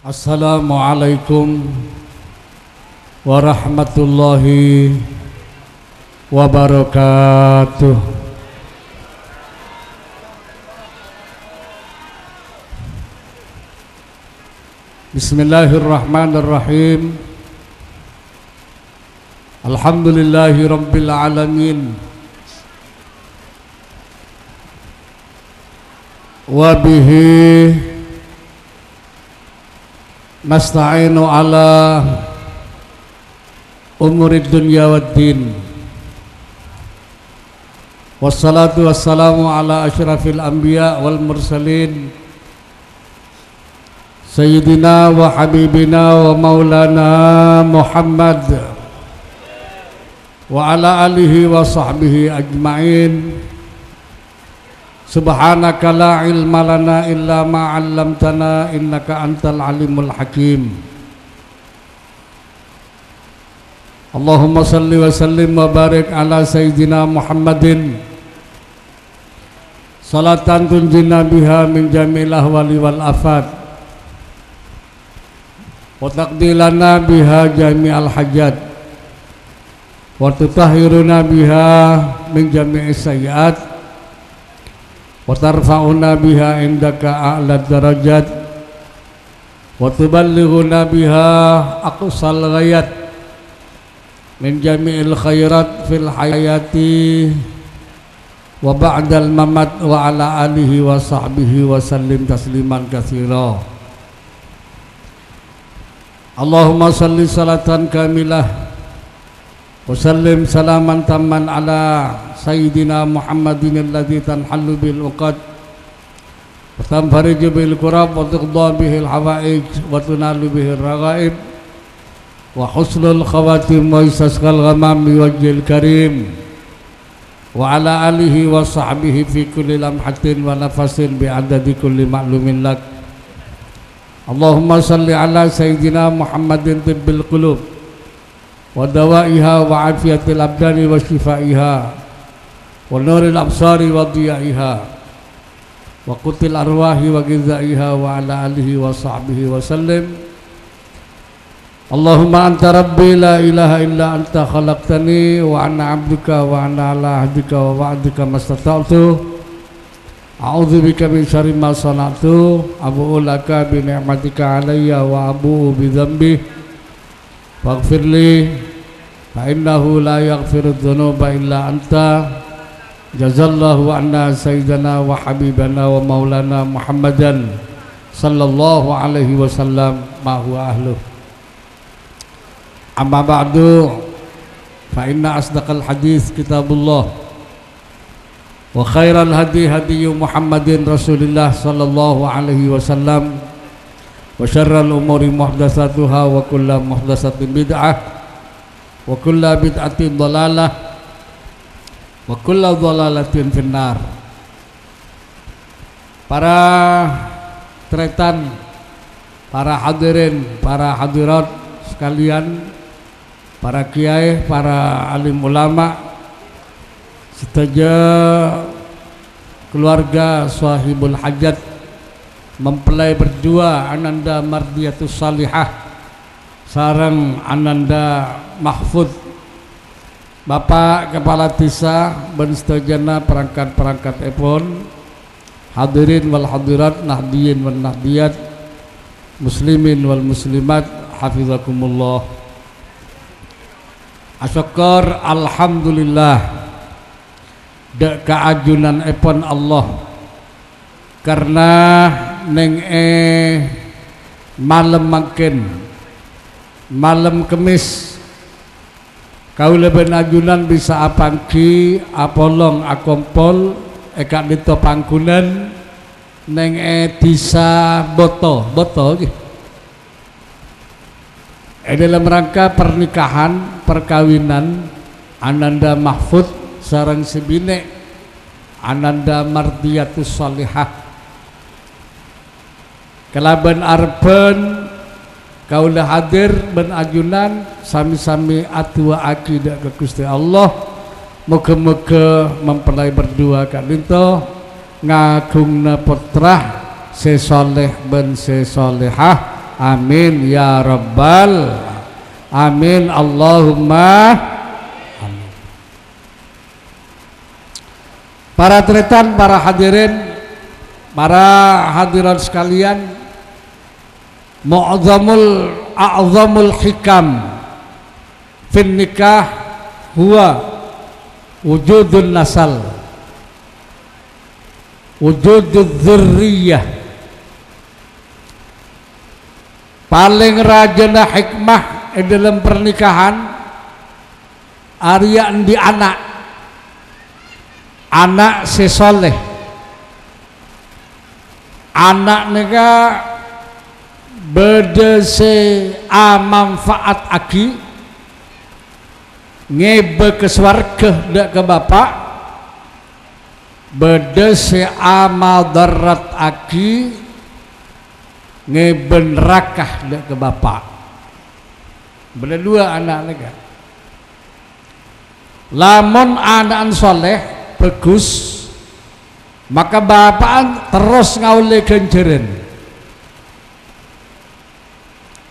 Assalamualaikum warahmatullahi wabarakatuh. Bismillahirrahmanirrahim. Alhamdulillahi rabbil alamin. Wa bihi nasta'inu ala umurid dunya waddin. Wassalatu wassalamu ala asyrafil anbiya wal mursalin Sayyidina wa habibina wa maulana Muhammad wa ala alihi wa sahbihi ajma'in. Subhanaka la ilma lana illa ma 'allamtana innaka antal alimul hakim. Allahumma salli wa sallim wa barik ala sayyidina Muhammadin salatan tunjina biha min jami'il ahwali wal afat wa taqdilana biha jami'al hajat wa tutahhiruna biha min jami'is sayyiat wa tarfa'una biha indaka a'la darajat wa tuballighuna biha aqsal ghayat min jami'il khairat fil hayati wa ba'dal mamat wa ala alihi wa sahbihi wa sallim tasliman katsira. Allahumma salli salatan kamilah wa sallim salaman tamman ala sayyidina Muhammadin alladhi tanhallu bil uqad wa tanfariju bil kurab wa tuqda bihil hawaij wa tunalu bihil raghaib wa husnul khawatim wa isasqal ghamam biwajhil karim wa ala alihi wa sahbihi fi kulli lamhatin wa nafasin bi adadi kulli ma'lumin lak. Allahumma salli ala sayyidina Muhammadin tibbil qulub wa dawaiha wa afiyatil abdani wa shifaiha wa nuril absari wa diyaiha wa qutil arwahi wa gizaiha wa ala alihi wa sahbihi wa sallim. Allahumma anta rabbi la ilaha illa anta khalaqtani wa ana abduka wa ana ala ahdika wa wa'dika mastata'tu. A'udzu bika min syarri ma sana'tu abu'u laka bi ni'matika alayya wa abu'u bi dzambi faghfirli fa innahu la yaghfiru dzunuba illa anta. Jazallahu anna sayyidana wa habibana wa maulana Muhammadan sallallahu alaihi wasallam ma huwa ahluh. Amma ba'du fa inna asdaqal hadits kitabullah wa khairal hadi hadi Muhammadin Rasulillah sallallahu alaihi wasallam wa syarral umuri muhdatsatuha wa kullu muhdatsatin bid'ah wa kullu bid'atin dhalalah wa kullu dhalalatin finnar. Para tretan, para hadirin, para hadirat sekalian, para kiai, para alim ulama, serta keluarga sahibul hajat, mempelai berdua Ananda Mardiyatus Salihah sareng Ananda Mahfud, Bapak Kepala Desa ben sedayana perangkat-perangkat epon, hadirin wal hadirat, nahdiyin wal nahdiyat, muslimin wal muslimat, hafizakumullah. Asyukur alhamdulillah dek keajunan epon Allah karena neng malam makin malam kemis kau lebih ajunan bisa apangki apolong akompol eka dito pangkunan neng disa boto dalam rangka pernikahan perkawinan Ananda Mahfud sareng sebine Ananda Mardiyatus Salihah. Kalaban arpen kaulah hadir ben ajunan sami-sami atua akidah ke Gusti Allah. Muga-muga mempelai berdua kadinto ngagungna putra sesoleh ben sesolehah Amin ya rabbal amin Allahumma amin. Para tretan, para hadirin, para hadirat sekalian, a'zamul hikam fin nikah huwa wujudun nasal, wujudul dzurriyyah. Paling rajana hikmah dalam pernikahan Arya di anak sesoleh, anak nega berdese manfaat aki ngebe ke swarga dak ke bapak, berdese madarat aki ngeben rakah dak ke bapak. Bener dua anak lega. Lamun anak soleh bagus, maka bapak terus ngaule ganjaran,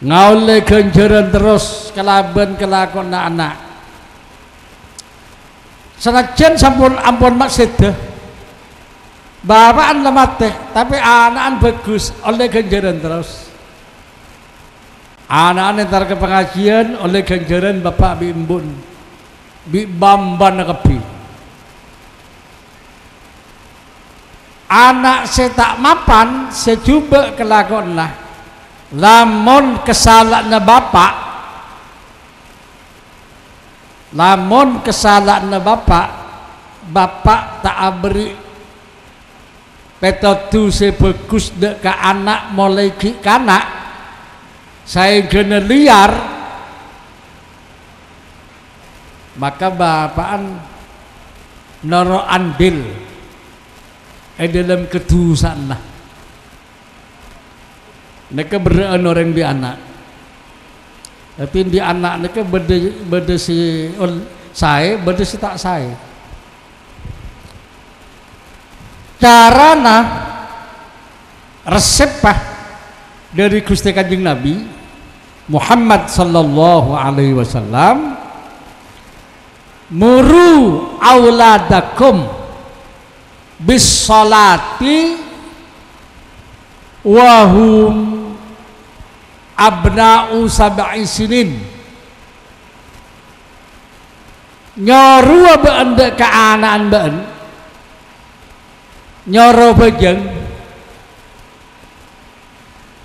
ngaule ganjaran terus kelaban kelakon anak. Senajan sampun ampun maksud bapaan lemah teh, tapi anak bagus oleh ganjaran terus. Anak entar ke pengajian oleh ganjaran bapak bimbun, bi bamban kepi. Anak saya tak mapan, saya coba kelakon lah. Lamun kesalahannya bapak, lamun kesalahannya bapak tak beri petotu sebagus dek ke anak mulai ke anak saya kena liar, maka bapaan noro andil dalam ketusan lah. Mereka berdoa orang di anak, tapi di anak mereka beda si saya, beda si tak saya. Carana resep dari Gusti Kanjeng Nabi Muhammad sallallahu alaihi wasallam, muru auladakum bis salati wahum abna'u sab'i sinin. Nyoru anda ke anak baan nyoro bajang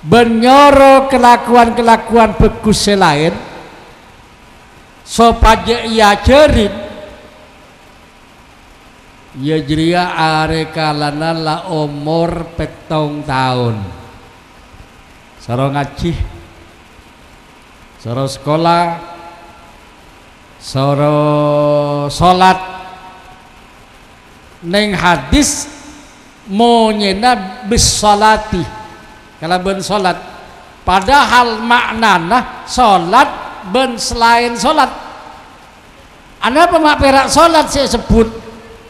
benyoro kelakuan-kelakuan bagus selain sopaja ia jerit ya jeria are kalana la umur 7 tahun saro ngaji, saro sekolah, saro salat. Neng hadis monyena bis salati kalau ben salat, padahal maknana salat ben selain salat. Anda pemak perak salat saya sebut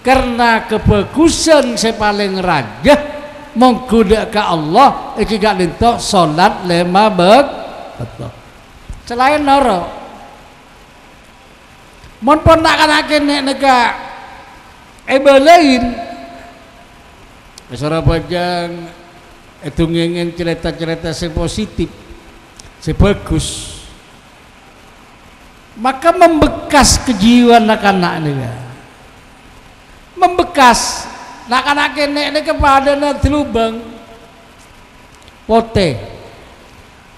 karena kebagusan saya paling raja menggoda ke Allah iki gak lintok salat lema betul selain noro mon pon nak kanake nek nega ebelain Sora bajang itu ngingin cerita-cerita si positif, si bagus, maka membekas kejiwaan anak-anak ini, membekas anak-anak ini kepada nanti lubang pote,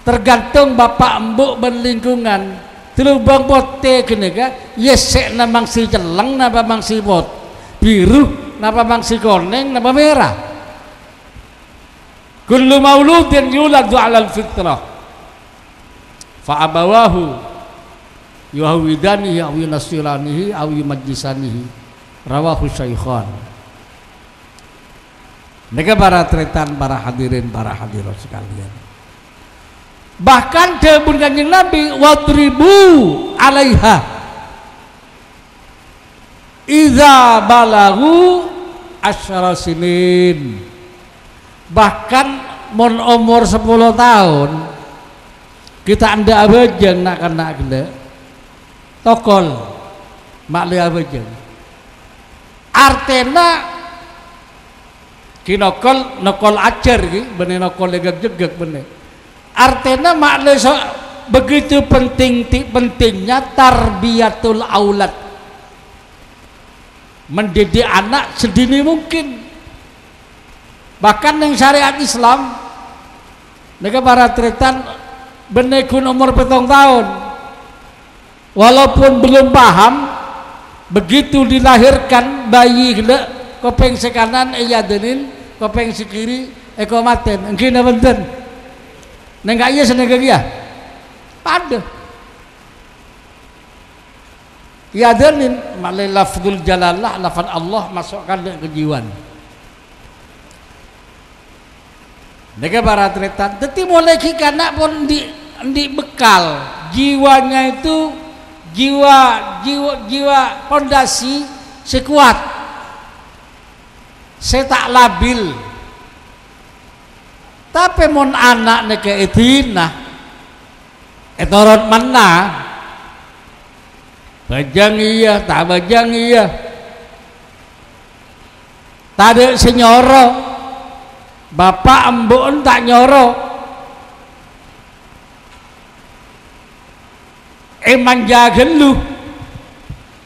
tergantung bapak embuk berlingkungan, telubang pote kene ka, yesek namang si celeng, napa mang si pot biru, napa mang si koneng, napa merah. Kullu mauludin yuladu 'alal fitrah fa abawahu yuhawidanihi aw yunasiranihi aw yumajjisanihi rawahu syaikhan. Mereka para tretan, para hadirin, para hadirat sekalian, bahkan debun Kanjeng Nabi wadribu 'alaiha idza balagu asyara sinin. Bahkan mon umur 10 tahun kita anda abajeng nak kena kena tokol mak le abajeng artena kinokol nokol acer ki bener nokol legak jegek bener artena mak le so, begitu pentingnya tarbiyatul aulad mendidik anak sedini mungkin bahkan yang syariat Islam mereka para tretan benekun umur 7 tahun walaupun belum paham begitu dilahirkan bayi gila kopeng sekanan denin kopeng sekiri ekomaten engkin benten nenggak iya senegak iya pada denin malai lafzul jalalah lafaz Allah masukkan ke kejiwan mereka para tretan tetapi mulai kikana pun di bekal jiwanya itu jiwa pondasi sekuat saya tak labil tapi mon anak neke etina etorot mana bajang iya tak bajang iya tak ada senyoro bapak embun tak nyoro emang jagen lu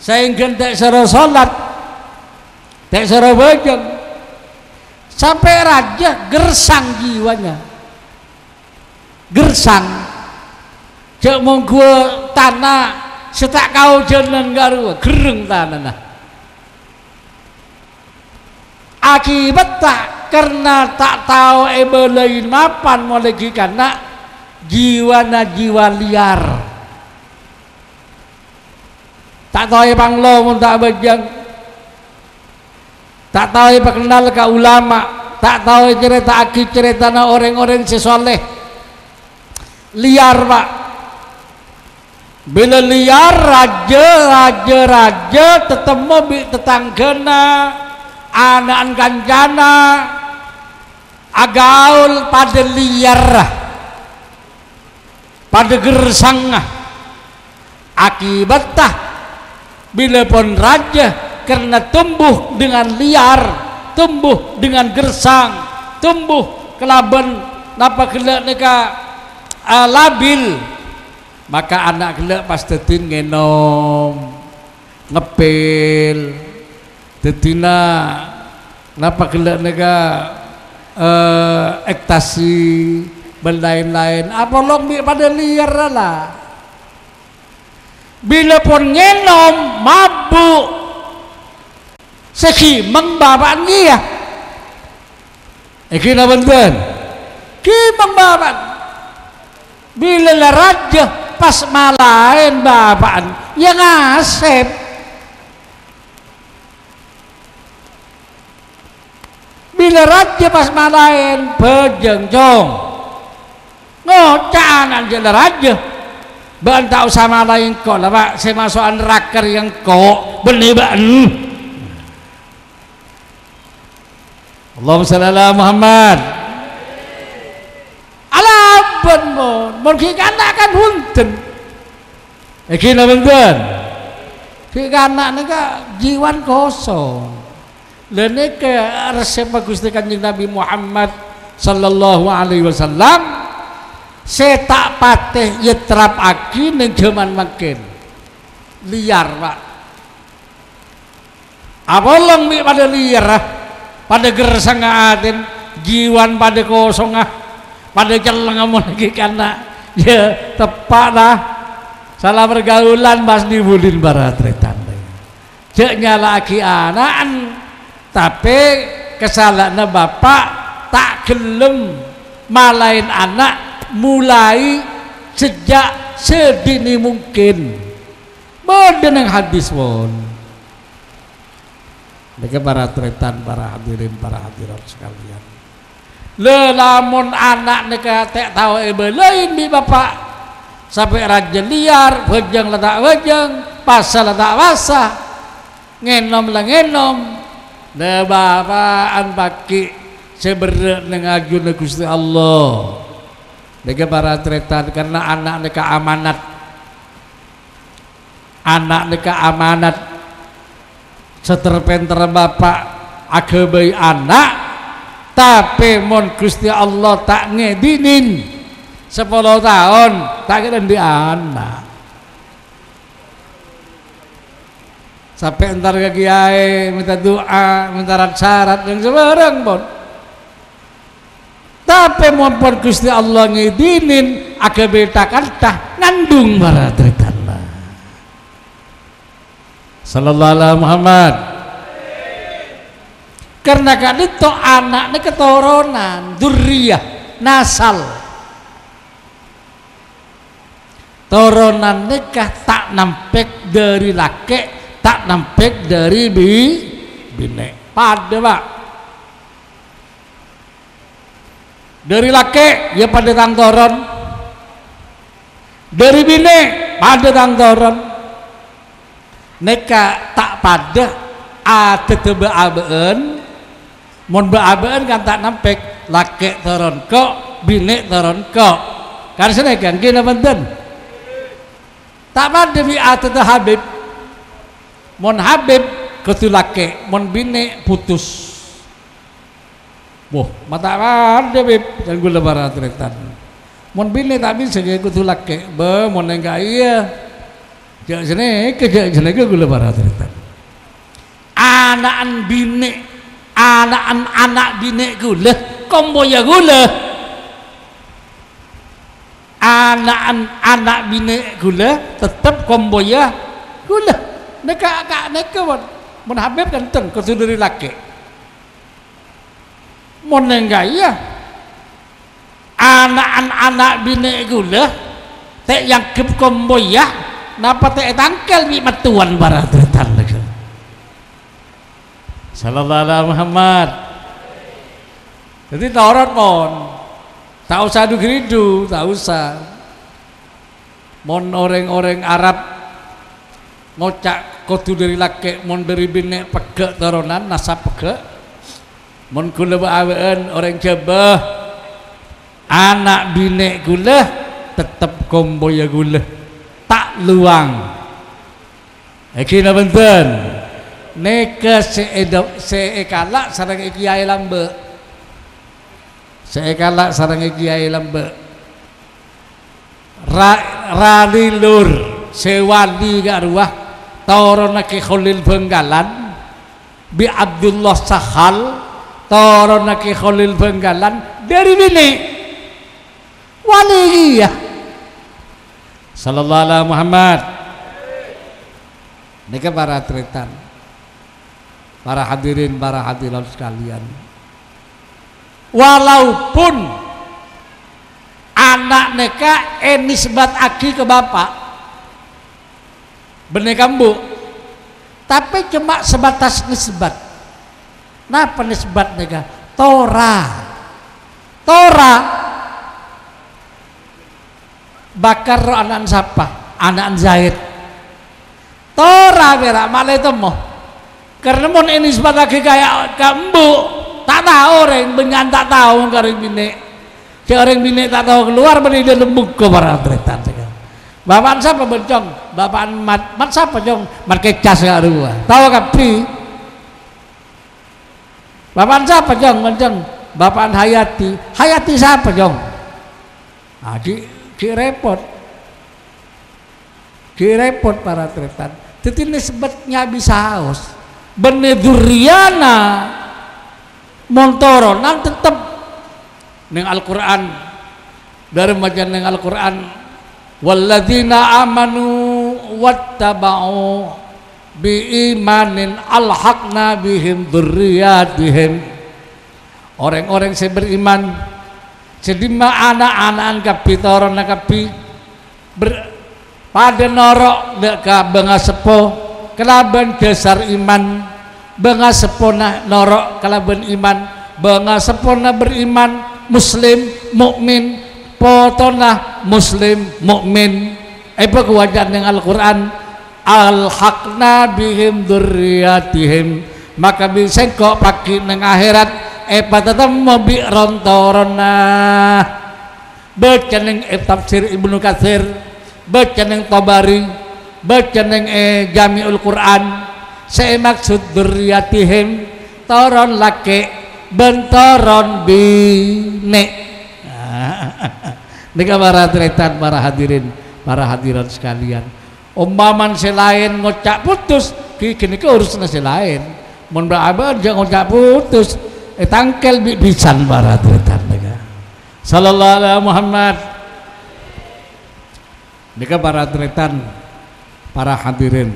sehingga tak suruh sholat tak suruh bajang sampai raja gersang jiwanya gersang cek mau gua tanah setak kau jalan garu gereng tanah akibat tak karena tak tahu ebelain mapan mau lagi karena jiwa liar tak tahu banglo pun tak bajang tak tahu kenal ke ulama tak tahu cerita na orang-orang sesoleh liar pak bila liar raja tetemu bi tetanggana anak kancana agaul pada liar pada gersang akibat tah bila pun raja karena tumbuh dengan liar tumbuh dengan gersang tumbuh kelaban napa kelak neka labil maka anak kelak pas tetin ngenom ngepil tetina napa kelak neka ekstasi lain-lain apa long pada liar lah bila pun ngenom mabuk sekimeng babaan dia kena benten kimeng babaan bila lah raja pas malain babaan yang ngasep bila raja pas malain pejengjong ngocanan jala raja ban tak usah malain kok lah pak saya masukan raker yang kok benih ban Allahumma shalli ala Muhammad alaban mon kikanak kan hunten kina benten kikanak nika jiwan kosong lene ke resep Gusti Kanjeng Nabi Muhammad sallallahu alaihi wasallam saya tak pateh yetrap aki ning jaman makin liar pak apa long mi pada liar pada gersang atin jiwan pada kosong pada celeng amun lagi karena ya tepat lah salah pergaulan pas dibulin baratretan cek nyala aki anaan tapi kesalahan bapak tak gelem malain anak mulai sejak sedini mungkin bodoh yang hadis pun mereka para tretan para hadirin para hadirat sekalian lelamun anak mereka tak tahu lain di bapak sampai raja liar wajang letak wajang pasal letak pasah ngenom lah ngenom le bapaan paki seberat dengan ajun Gusti Allah Niki para tretan karena anak nika amanat. Anak nika amanat. Seterpenter bapak agabai anak tapi mon Gusti Allah tak ngedinin 10 tahun tak kira di anak sampai entar ke kiai minta doa minta syarat yang sebarang pun tapi mon pun Gusti Allah ngedinin agabai takkan tah ngandung para tretan sallallahu alaihi Muhammad. Karena kan itu anaknya keturunan, dzurriyyah, nasal. Turunan nikah tak nampek dari laki, tak nampek dari bini. Pada Pak. Dari laki ya pada tang toron. Dari bini pada tang toron. Nikah tak pada ada tebaabeun mun baabeun kan tak nampek laki turun kok bini turun kok karena sana kan gini benten tak pada bi ada habib mun habib kudu laki mun bini putus boh mata ada habib dan gula barat retan mun bini tak bisa kudu laki be mun enggak iya jak sini ke gula barat retan anak bini anak bini gula komboya gula anak bini gula tetap komboya gula neka mun habib ganteng kudu dari laki mun enggak ya anak bini gula tek yang kep komboya napa tek tangkel bi matuan baratutan lagi sallallahu alaihi Muhammad. Jadi Taurat mon tak usah dugeridu, tak usah mon orang-orang Arab ngocak kudu dari laki mon dari bini pegek turunan nasab pegek mon kula baaweun orang Jawa anak bini gula tetap komboya gula tak luang iki na benten neka seekala sareng kiai lambe seekala sareng kiai lambe rali lur sewali garuah torona ke Khalil Benggalan bi Abdullah Sahal torona ke Khalil Benggalan dari bini wali ya sallallahu alaihi Muhammad. Niki para tretan para hadirin para hadirat sekalian walaupun anak neka nisbat aki ke bapak bener kambu tapi cuma sebatas nisbat napa nisbat neka Torah bakar anak siapa anak Zaid Torah berak malah itu mau karena mon ini sebagai kayak kambu tak tahu orang benyan tak tahu orang bini si orang bini tak tahu keluar beri dia lembuk ke para tretan bapak siapa bencong bapak mat siapa jong mat kecas gak dua tahu kapi bapak siapa jong bencong bapak Hayati siapa jong di repot para tretan jadi nisbatnya bisa haus beneduriana montoronan tetap neng Al-Quran dari majan neng Al-Quran walladzina amanu wattaba'u biimanin alhaqna bihim dzurriyyatihim orang-orang yang beriman sedima anak-anak kapi torona kapi pada norok deka bangga sepo kelaban dasar iman bangga sepona norok kelaban iman bangga sepona beriman muslim mukmin potona muslim mukmin apa kewajiban yang Al-Quran alhaqna bihim dzurriyyatihim maka bisa kok pakai neng akhirat tetap mobi rontorona baca ning tafsir Ibnu Katsir, baca ning Tabari, baca ning Jami'ul Quran. Saya maksud dzurriyyatihim toron laki bentoron bine. Nika para tretan, para hadirin, para hadirat sekalian. Umpaman selain ngocak putus, kini ke urusan selain. Mun ba'aba jangan ngocak putus, tangkel bisan para tretan nika. Sallallahu alaihi Muhammad. Nika para tretan, para hadirin,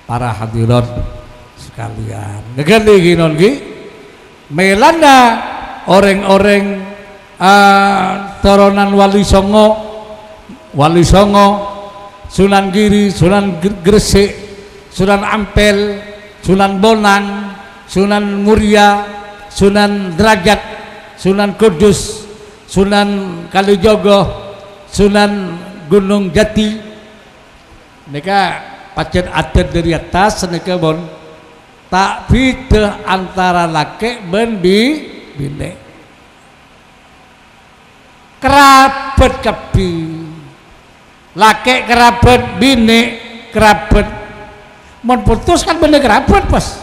para hadirat sekalian. Ngeganti ginon ki melanda orang-orang turunan Wali Songo, Sunan Giri, Sunan Gresik, Sunan Ampel, Sunan Bonang, Sunan Muria, Sunan Derajat, Sunan Kudus, Sunan Kalijogo, Sunan Gunung Jati. Nika pacet adat dari atas nika bon tak beda antara laki ben bine. Kerabat kebi laki kerabat bini kerabat mun putus kan bener kerabat pas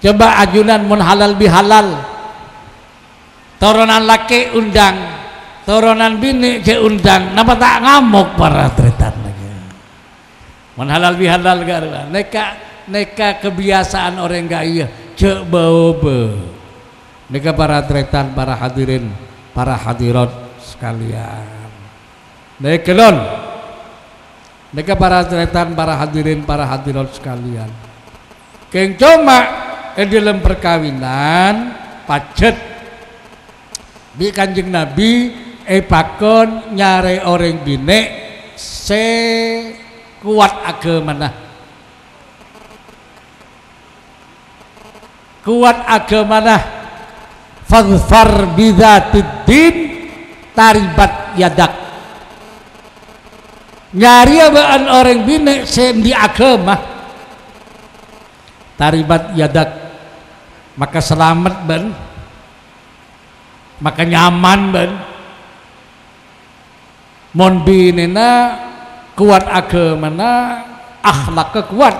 coba ajunan mun halal bihalal turunan laki undang turunan bini ke undang napa tak ngamuk para tretan lagi mun halal bihalal gak neka kebiasaan orang gak iya cek bau neka para tretan, para hadirin, para hadirat sekalian. Neka para tretan, para hadirin, para hadirat sekalian. Keng cuma dalam perkawinan pacet di Kanjeng Nabi pakon nyare orang bine se kuat agama fadfar bidzatiddin taribat yadak. Nyari abaan orang bine sendi agama taribat yadak, maka selamat ben, maka nyaman ben. Mon binena kuat agamana, akhlaknya kuat,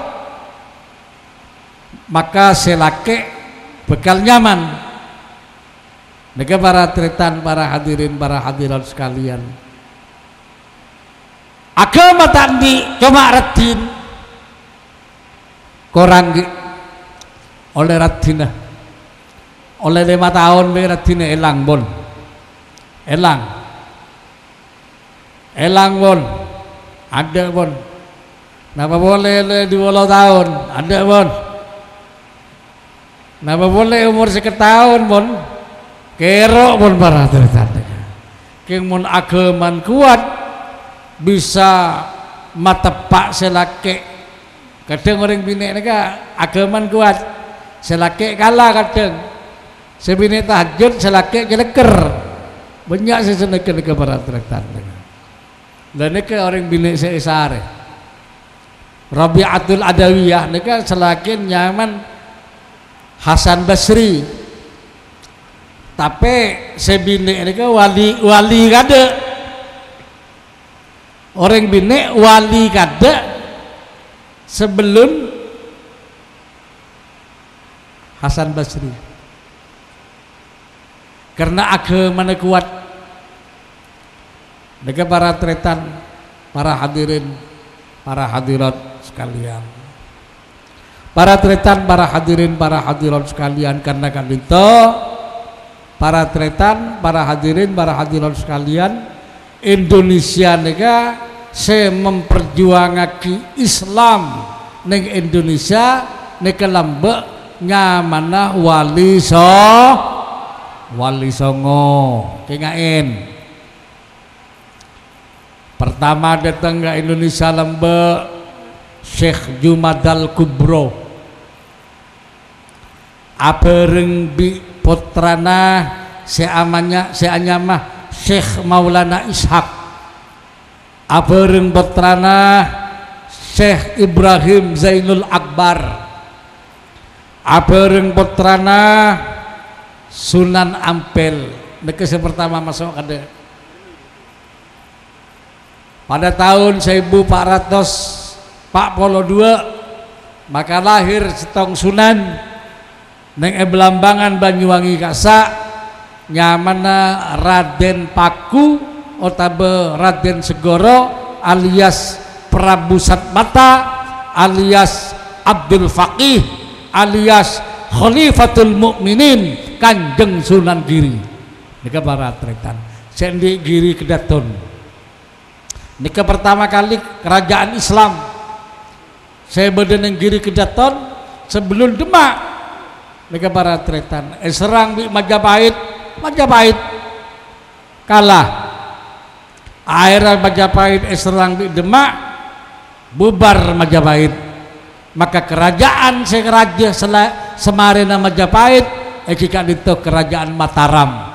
maka selake bekal nyaman. Nika para tretan, para hadirin, para hadirat sekalian. Agama tadi cuma radin korangi oleh radina oleh 5 tahun be radina elang bon elang bon ada bon napa boleh le 20 tahun ada bon napa boleh umur 1 tahun bon kerok pun para tretan keng mun agaman kuat bisa matepak selake kadang orang bini neka agaman kuat selake kalah kadang sebini tahajud selake jeleker banyak seseneke neka para tretan dan neka orang bini seisare Rabi'atul Adawiyah neka selake nyaman Hasan Basri tapi sebini ini wali kada orang bini wali kada sebelum Hasan Basri karena agama kuat. Mereka para tretan, para hadirin, para hadirat sekalian, para tretan, para hadirin, para hadirat sekalian, karena kan itu para tretan, para hadirin, para hadirat sekalian, Indonesia nega se memperjuangkan Islam neng Indonesia nega lambek nyamana wali songo kengain pertama datang ke Indonesia lambek Syekh Jumadal Kubro apereng bi putrana seanyamah Syekh Maulana Ishaq apereng putrana Syekh Ibrahim Zainul Akbar apereng putrana Sunan Ampel Nekes pertama masuk kada. Pada tahun 1442 maka lahir setong sunan neng Belambangan Banyuwangi kasa nyamana Raden Paku otabe Raden Segoro alias Prabu Satmata alias Abdul Faqih alias Khalifatul Mukminin Kanjeng Sunan Giri nika para tretan sendi Giri Kedaton nika pertama kali kerajaan Islam saya berdeneng Giri Kedaton sebelum Demak nika para tretan serang di Majapahit kalah akhirnya Majapahit serang di Demak bubar Majapahit maka kerajaan sekeraja Semarena Majapahit jika itu kerajaan Mataram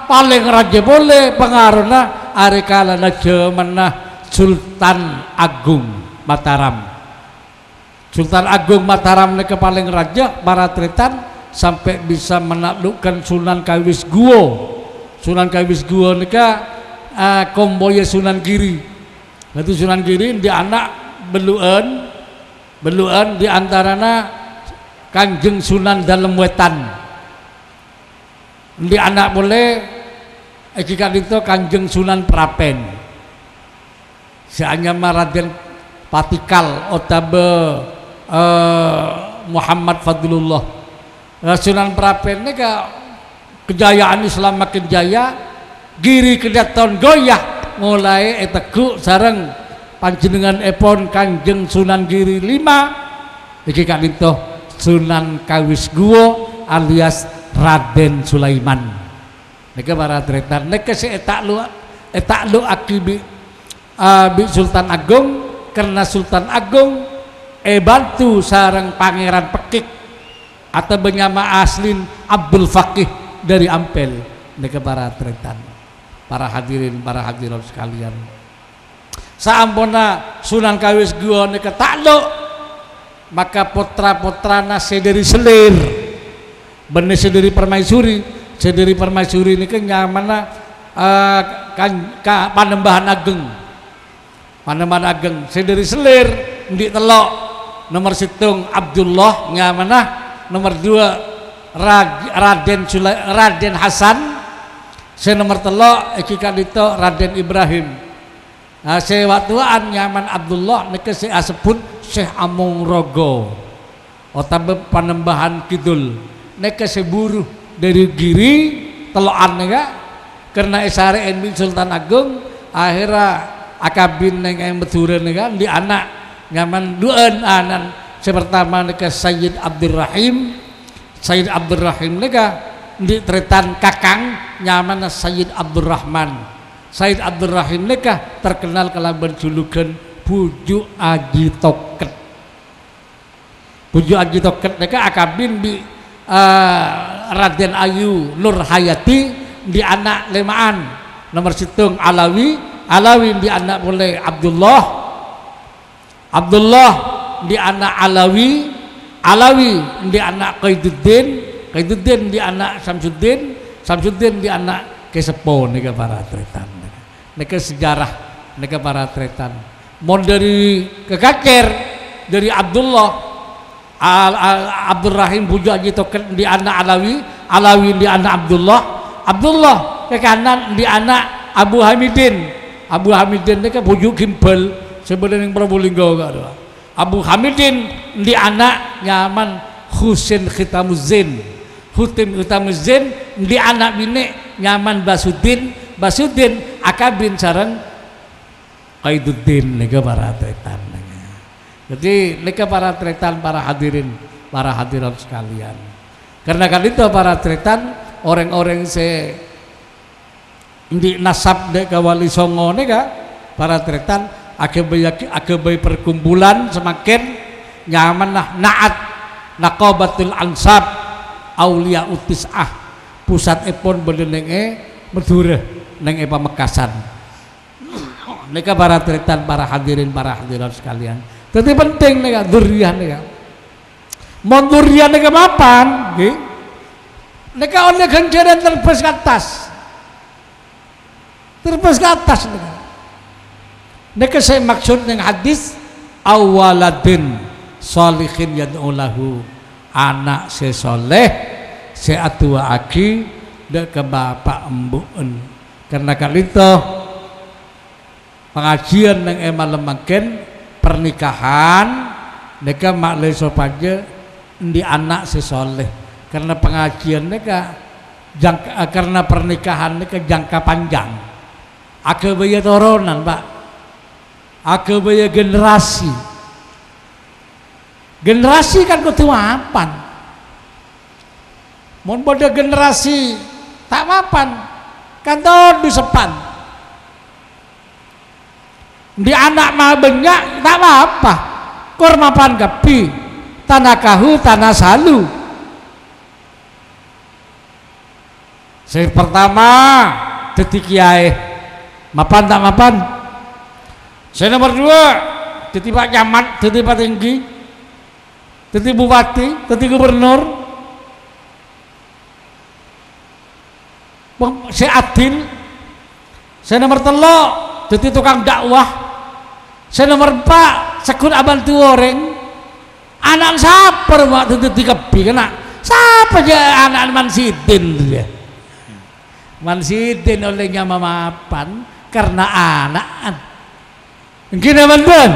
paling raja boleh pengaruhnya ari kalana jemenah Sultan Agung Mataram nika paling raja para tretan sampai bisa menaklukkan Sunan Kawis Guo nika komboya Sunan Giri itu Sunan Giri di anak beluan di antarana Kanjeng Sunan Dalem Wetan di anak boleh jika itu Kanjeng Sunan Prapen seanya Raden Patikal otabe Muhammad Fadlullah Sunan Prapen ini kejayaan Islam makin jaya Giri Kedaton goyah mulai teguh sareng panjenengan epon Kanjeng Sunan Giri 5 jika itu Sunan Kawis Guo alias Raden Sulaiman nika para tretan nika si etaklu akibi bi Sultan Agung karena Sultan Agung bantu sareng Pangeran Pekik atau bernama aslin Abdul Faqih dari Ampel nika para tretan para hadirin sekalian saampuna Sunan Kawis Guo nika takluk maka putra-putrana sederi selir bener sederi permaisuri ini kan nyamana Panembahan Ageng sederi selir di telok nomor situng Abdullah nyamana nomor 2 Raden Hasan se nomor telok ikikan itu Raden Ibrahim se waktuan nyaman Abdullah nika se asebut Syekh Amung Rogo otabe Panembahan Kidul nika seburuh dari Giri telokan nika karena esare enbi Sultan Agung akhirnya akabin neng Madura nika di anak nyaman duan anan sepertama nika Sayyid Abdurrahim nika di tretan kakang nyaman Sayyid Abdurrahman nika terkenal kalaban julukan Bujuk Aji Toket nika akabin di Raden Ayu Nur Hayati di anak lemaan nomor situng Alawi di anak boleh Abdullah di anak Alawi di anak Qaiduddin di anak Samsuddin di anak Kesepo nika para tretan nika sejarah nika para tretan mon dari kekacer dari Abdurrahim Bujuk Aji Toket di anak Alawi di anak Abdullah ke kanan di anak Abu Hamidin ini Bujuk Gimbal sebenarnya Probolinggo Abu Hamidin di anak nyaman Husin Khitamuzzin di anak bini nyaman Basudin akabin sareng Qaiduddin nika para tretan jadi nika para tretan para hadirat sekalian karena kan itu para tretan orang-orang di nasab dek Wali Songo nika para tretan agebai perkumpulan semakin nyaman naat naqabatul ansab aulia utisah pusat epon bedenenge Madura neng Pamekasan nika para tretan para hadirat sekalian tapi penting nika durian nika mon durian nika mapan nggih Neka oleh ganjaran terbes ke atas. Terbes ke atas neka saya maksud dengan hadis awaladin sholihin yad'ulahu, anak sesoleh seatua aki dek ke bapak embuun. Karena kali itu pengajian yang emal lemakin pernikahan neka maklai sopaja di anak sesoleh. Karena pengajian neka karena pernikahan neka jangka panjang. Akebaya turunan Pak, akebaya generasi. Generasi kan kudu mapan. Mun pada generasi tak mapan, kan di sepan. Di anak mah banyak tak apa. Kor mapan gapi, tanah kahu, tanah salu. Saya pertama detik kiai. Mapan tak mapan. Saya nomor 2 jadi Pak Camat, jadi Pak Tinggi, jadi Bupati, jadi Gubernur. Saya adil. Saya nomor 3 jadi tukang dakwah. Saya nomor 4 sekun abantu orang. Anak saper Pak jadi kebi kena. Siapa aja anak Mansidin dia. Mansidin olehnya mamapan karena anak gini teman-teman.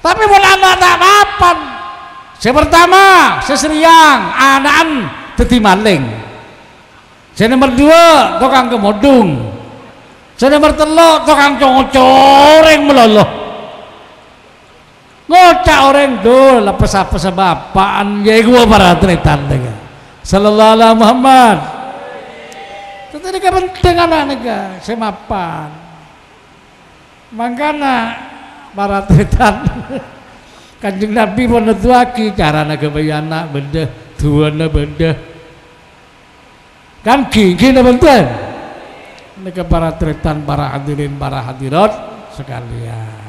Tapi mau anak tak mapan. Saya pertama saya seriang anakan teti maling. Saya nomor 2 tukang kemodung. Saya nomor 3 tukang coreng meloloh. Ngocak orang dul lepas apa sebapaan ya gua para tretan dengan sallallahu alaihi Muhammad. Tetapi penting anak-anak saya mapan. Makanya para tretan Kanjeng Nabi pun netuaki cara nagabaya anak benda duana benda kan gini bentar nega para tretan, para hadirin, para hadirat sekalian.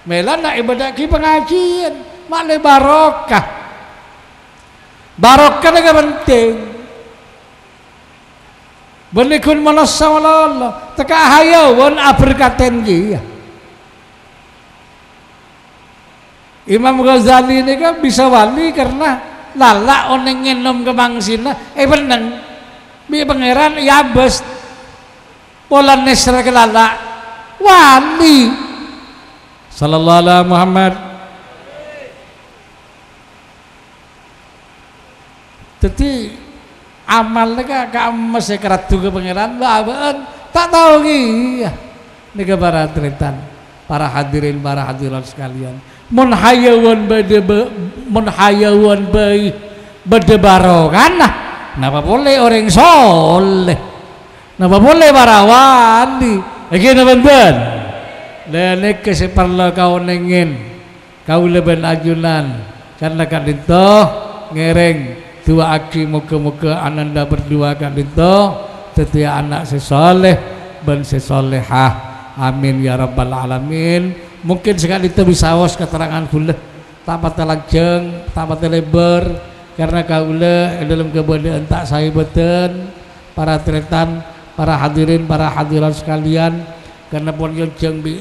Melan nak ibadah ki pengajian makna barokah. Barokah nega penting. Benikun manasa wallah teka hayawan aberkaten dia. Imam Ghazali ini kan bisa wali karena lala oneng ngenom kemangsina beneng bi pangeran yabes pola nesra ke lala wali sallallahu alaihi Muhammad. Jadi amalnya ka masih keratu ke pangeran laban tak tahu iya nih para tretan, para hadirin, para hadirat sekalian. Mun hayawan bayi berdebarokan nah napa boleh orang soleh, napa boleh para wali lagi teman-teman lenek keseparla kau nengin kau leben ajunan karena kan itu ngereng dua aki muka-muka ananda berdua kan itu setiap anak sesoleh ben sesolehah amin ya rabbal alamin. Mungkin sekali itu bisa awas keterangan kula tapat telajeng tapat lebar karena kaula dalam keberadaan tak saya beten para tretan, para hadirin, para hadirat sekalian karena pun yang bi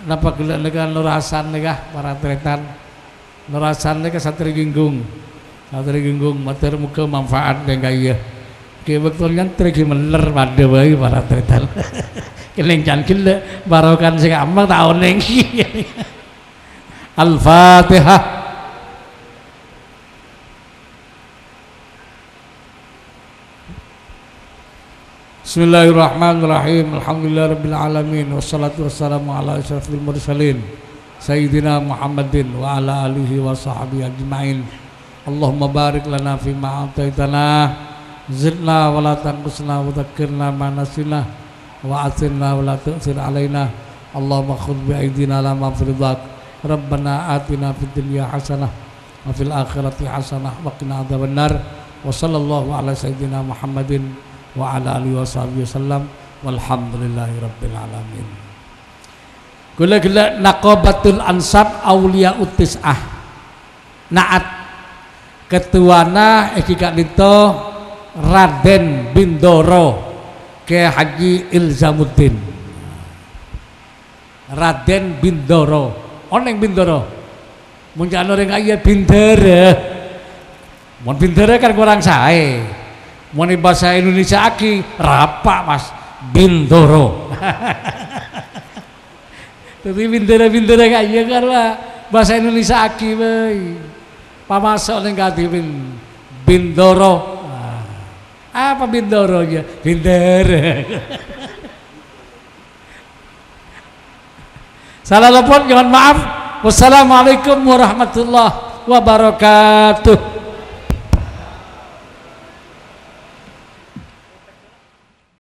napa kula lega nurasan lega para tretan nurasan lega satri ginggung mater muka manfaat dengan gaya kebetulnya triki meler pada bayi para tretan kelencan kile barokan sing amang tak oneng. Al-Fatihah. Bismillahirrahmanirrahim. Alhamdulillahirabbil alamin wassalatu wassalamu ala asyrafil mursalin sayyidina Muhammadin wa ala alihi wa sahbihi ajmain. Allahumma barik lana fi ma ataitana zidna wa la tanqusna wa dzakkirna ma nasina wa athirna wa la tu'thir alaina. Allahumma khudh bi aidina la mafridak. Rabbana atina fid dunya hasanah wa fil akhirati hasanah wa qina adzabannar. Wa sallallahu ala sayyidina Muhammadin wa ala alihi wa sahbihi wasallam walhamdulillahi rabbil alamin. Kula naqabatul ansab auliya utis'ah naat ketuana iki Kak Dito Raden Bindoro Kiai Haji Ilzamuddin. Raden Bindoro oneng Bindoro munjano ring aya Bindara mun Bindara kan kurang sae mun bahasa Indonesia aki rapak Mas Bindoro. Tapi Bindara kaya karena bahasa Indonesia aki bae pamasok ning kati Bindoro. Apa Bindoronya? Bindara. Salah lepon, mohon maaf. Wassalamualaikum warahmatullahi wabarakatuh.